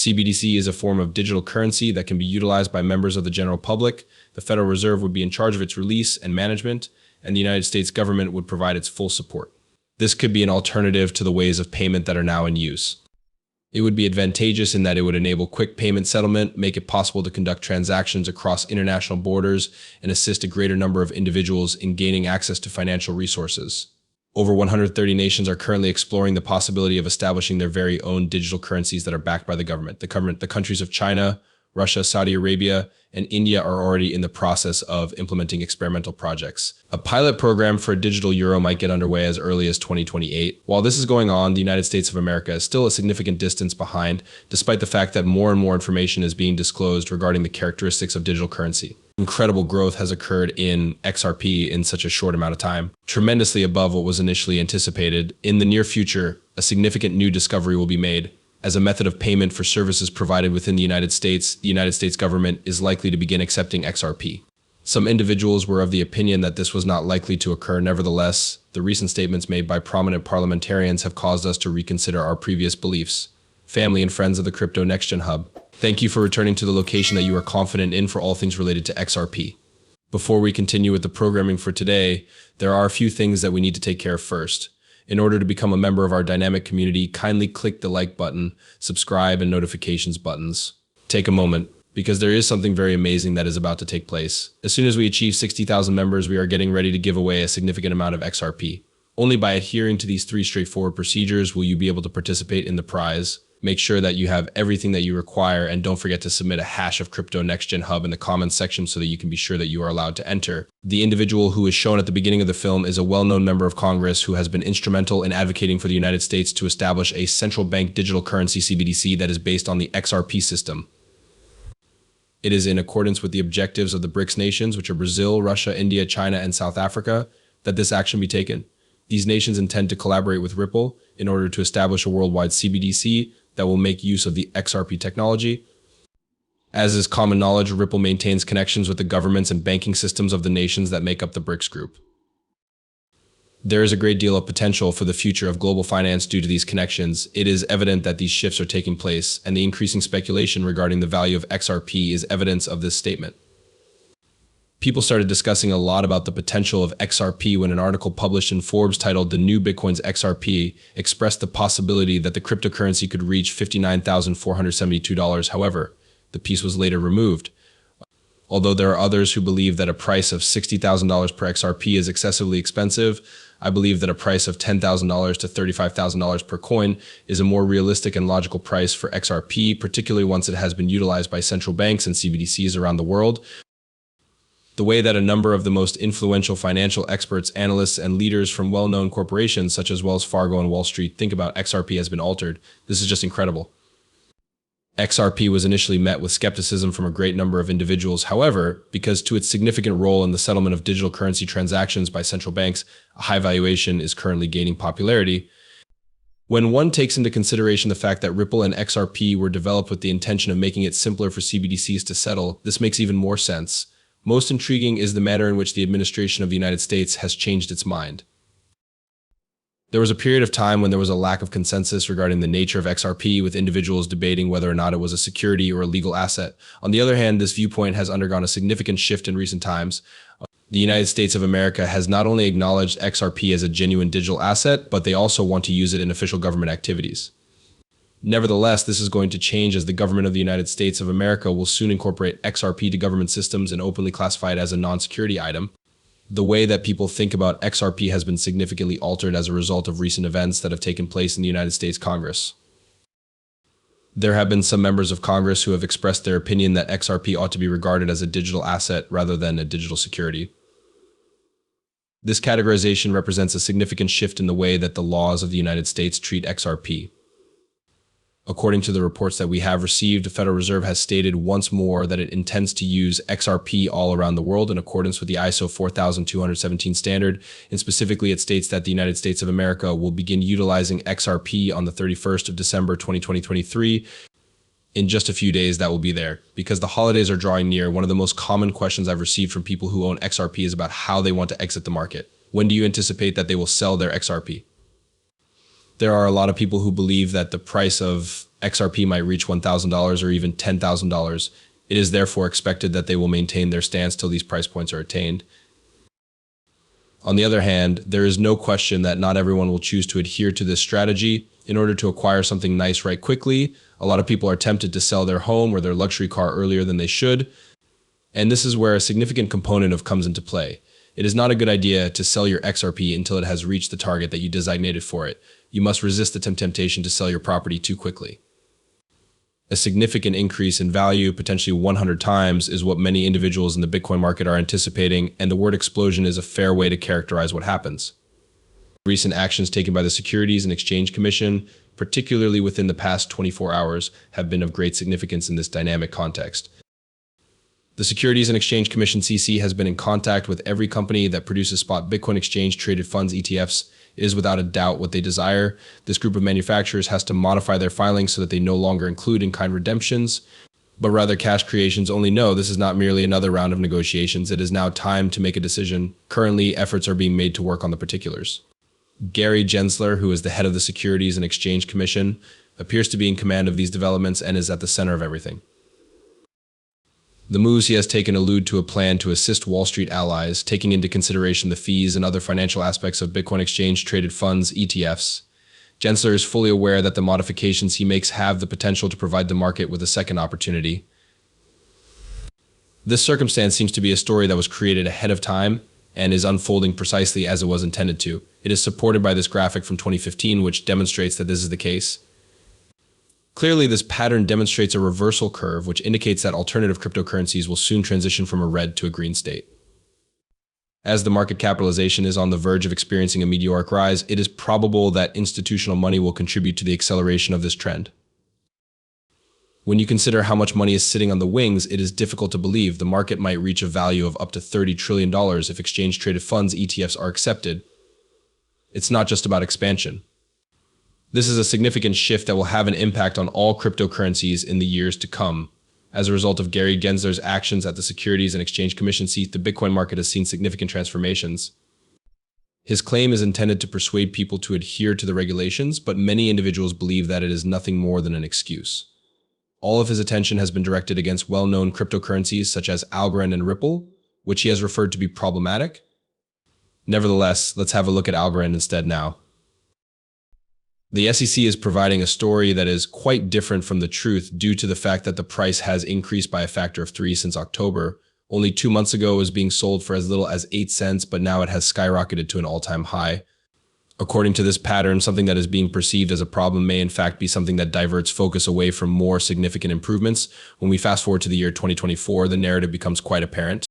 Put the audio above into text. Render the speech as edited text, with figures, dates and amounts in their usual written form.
CBDC is a form of digital currency that can be utilized by members of the general public. The Federal Reserve would be in charge of its release and management, and the United States government would provide its full support. This could be an alternative to the ways of payment that are now in use. It would be advantageous in that it would enable quick payment settlement, make it possible to conduct transactions across international borders, and assist a greater number of individuals in gaining access to financial resources. Over 130 nations are currently exploring the possibility of establishing their very own digital currencies that are backed by the government. The countries of China, Russia, Saudi Arabia, and India are already in the process of implementing experimental projects. A pilot program for a digital euro might get underway as early as 2028. While this is going on, the United States of America is still a significant distance behind, despite the fact that more and more information is being disclosed regarding the characteristics of digital currency. Incredible growth has occurred in XRP in such a short amount of time, tremendously above what was initially anticipated. In the near future, a significant new discovery will be made. As a method of payment for services provided within the United States government is likely to begin accepting XRP. Some individuals were of the opinion that this was not likely to occur. Nevertheless, the recent statements made by prominent parliamentarians have caused us to reconsider our previous beliefs. Family and friends of the Crypto Next Gen Hub, thank you for returning to the location that you are confident in for all things related to XRP. Before we continue with the programming for today, there are a few things that we need to take care of first. In order to become a member of our dynamic community, kindly click the like button, subscribe, and notifications buttons. Take a moment, because there is something very amazing that is about to take place. As soon as we achieve 60,000 members, we are getting ready to give away a significant amount of XRP. Only by adhering to these 3 straightforward procedures will you be able to participate in the prize. Make sure that you have everything that you require, and don't forget to submit a hash of Crypto Next Gen Hub in the comments section so that you can be sure that you are allowed to enter. The individual who is shown at the beginning of the film is a well-known member of Congress who has been instrumental in advocating for the United States to establish a central bank digital currency CBDC that is based on the XRP system. It is in accordance with the objectives of the BRICS nations, which are Brazil, Russia, India, China, and South Africa, that this action be taken. These nations intend to collaborate with Ripple in order to establish a worldwide CBDC that will make use of the XRP technology. As is common knowledge, Ripple maintains connections with the governments and banking systems of the nations that make up the BRICS group. There is a great deal of potential for the future of global finance due to these connections. It is evident that these shifts are taking place, and the increasing speculation regarding the value of XRP is evidence of this statement. People started discussing a lot about the potential of XRP when an article published in Forbes titled "The New Bitcoin's XRP" expressed the possibility that the cryptocurrency could reach $59,472. However, the piece was later removed. Although there are others who believe that a price of $60,000 per XRP is excessively expensive, I believe that a price of $10,000 to $35,000 per coin is a more realistic and logical price for XRP, particularly once it has been utilized by central banks and CBDCs around the world. The way that a number of the most influential financial experts, analysts, and leaders from well-known corporations such as Wells Fargo and Wall Street think about XRP has been altered. This is just incredible. XRP was initially met with skepticism from a great number of individuals. However, because to its significant role in the settlement of digital currency transactions by central banks, a high valuation is currently gaining popularity. When one takes into consideration the fact that Ripple and XRP were developed with the intention of making it simpler for CBDCs to settle, this makes even more sense. Most intriguing is the manner in which the administration of the United States has changed its mind. There was a period of time when there was a lack of consensus regarding the nature of XRP, with individuals debating whether or not it was a security or a legal asset. On the other hand, this viewpoint has undergone a significant shift in recent times. The United States of America has not only acknowledged XRP as a genuine digital asset, but they also want to use it in official government activities. Nevertheless, this is going to change as the government of the United States of America will soon incorporate XRP to government systems and openly classify it as a non-security item. The way that people think about XRP has been significantly altered as a result of recent events that have taken place in the United States Congress. There have been some members of Congress who have expressed their opinion that XRP ought to be regarded as a digital asset rather than a digital security. This categorization represents a significant shift in the way that the laws of the United States treat XRP. According to the reports that we have received, the Federal Reserve has stated once more that it intends to use XRP all around the world in accordance with the ISO 4217 standard, and specifically it states that the United States of America will begin utilizing XRP on the 31st of December 2023. In just a few days, that will be there. Because the holidays are drawing near, one of the most common questions I've received from people who own XRP is about how they want to exit the market. When do you anticipate that they will sell their XRP? There are a lot of people who believe that the price of XRP might reach $1,000 or even $10,000. It is therefore expected that they will maintain their stance till these price points are attained. On the other hand, there is no question that not everyone will choose to adhere to this strategy in order to acquire something nice right quickly. A lot of people are tempted to sell their home or their luxury car earlier than they should. And this is where a significant component of comes into play. It is not a good idea to sell your XRP until it has reached the target that you designated for it. You must resist the temptation to sell your property too quickly. A significant increase in value, potentially 100 times, is what many individuals in the Bitcoin market are anticipating, and the word explosion is a fair way to characterize what happens. Recent actions taken by the Securities and Exchange Commission, particularly within the past 24 hours, have been of great significance in this dynamic context. The Securities and Exchange Commission (SEC) has been in contact with every company that produces spot Bitcoin exchange traded funds ETFs. It is without a doubt what they desire. This group of manufacturers has to modify their filings so that they no longer include in-kind redemptions, but rather cash creations only. No, this is not merely another round of negotiations. It is now time to make a decision. Currently, efforts are being made to work on the particulars. Gary Gensler, who is the head of the Securities and Exchange Commission, appears to be in command of these developments and is at the center of everything. The moves he has taken allude to a plan to assist Wall Street allies, taking into consideration the fees and other financial aspects of Bitcoin exchange-traded funds, ETFs. Gensler is fully aware that the modifications he makes have the potential to provide the market with a second opportunity. This circumstance seems to be a story that was created ahead of time and is unfolding precisely as it was intended to. It is supported by this graphic from 2015, which demonstrates that this is the case. Clearly, this pattern demonstrates a reversal curve, which indicates that alternative cryptocurrencies will soon transition from a red to a green state. As the market capitalization is on the verge of experiencing a meteoric rise, it is probable that institutional money will contribute to the acceleration of this trend. When you consider how much money is sitting on the wings, it is difficult to believe the market might reach a value of up to $30 trillion if exchange-traded funds ETFs are accepted. It's not just about expansion. This is a significant shift that will have an impact on all cryptocurrencies in the years to come. As a result of Gary Gensler's actions at the Securities and Exchange Commission seat, the Bitcoin market has seen significant transformations. His claim is intended to persuade people to adhere to the regulations, but many individuals believe that it is nothing more than an excuse. All of his attention has been directed against well-known cryptocurrencies such as Algorand and Ripple, which he has referred to be problematic. Nevertheless, let's have a look at Algorand instead now. The SEC is providing a story that is quite different from the truth due to the fact that the price has increased by a factor of 3 since October. Only 2 months ago it was being sold for as little as 8 cents, but now it has skyrocketed to an all-time high. According to this pattern, something that is being perceived as a problem may in fact be something that diverts focus away from more significant improvements. When we fast forward to the year 2024, the narrative becomes quite apparent.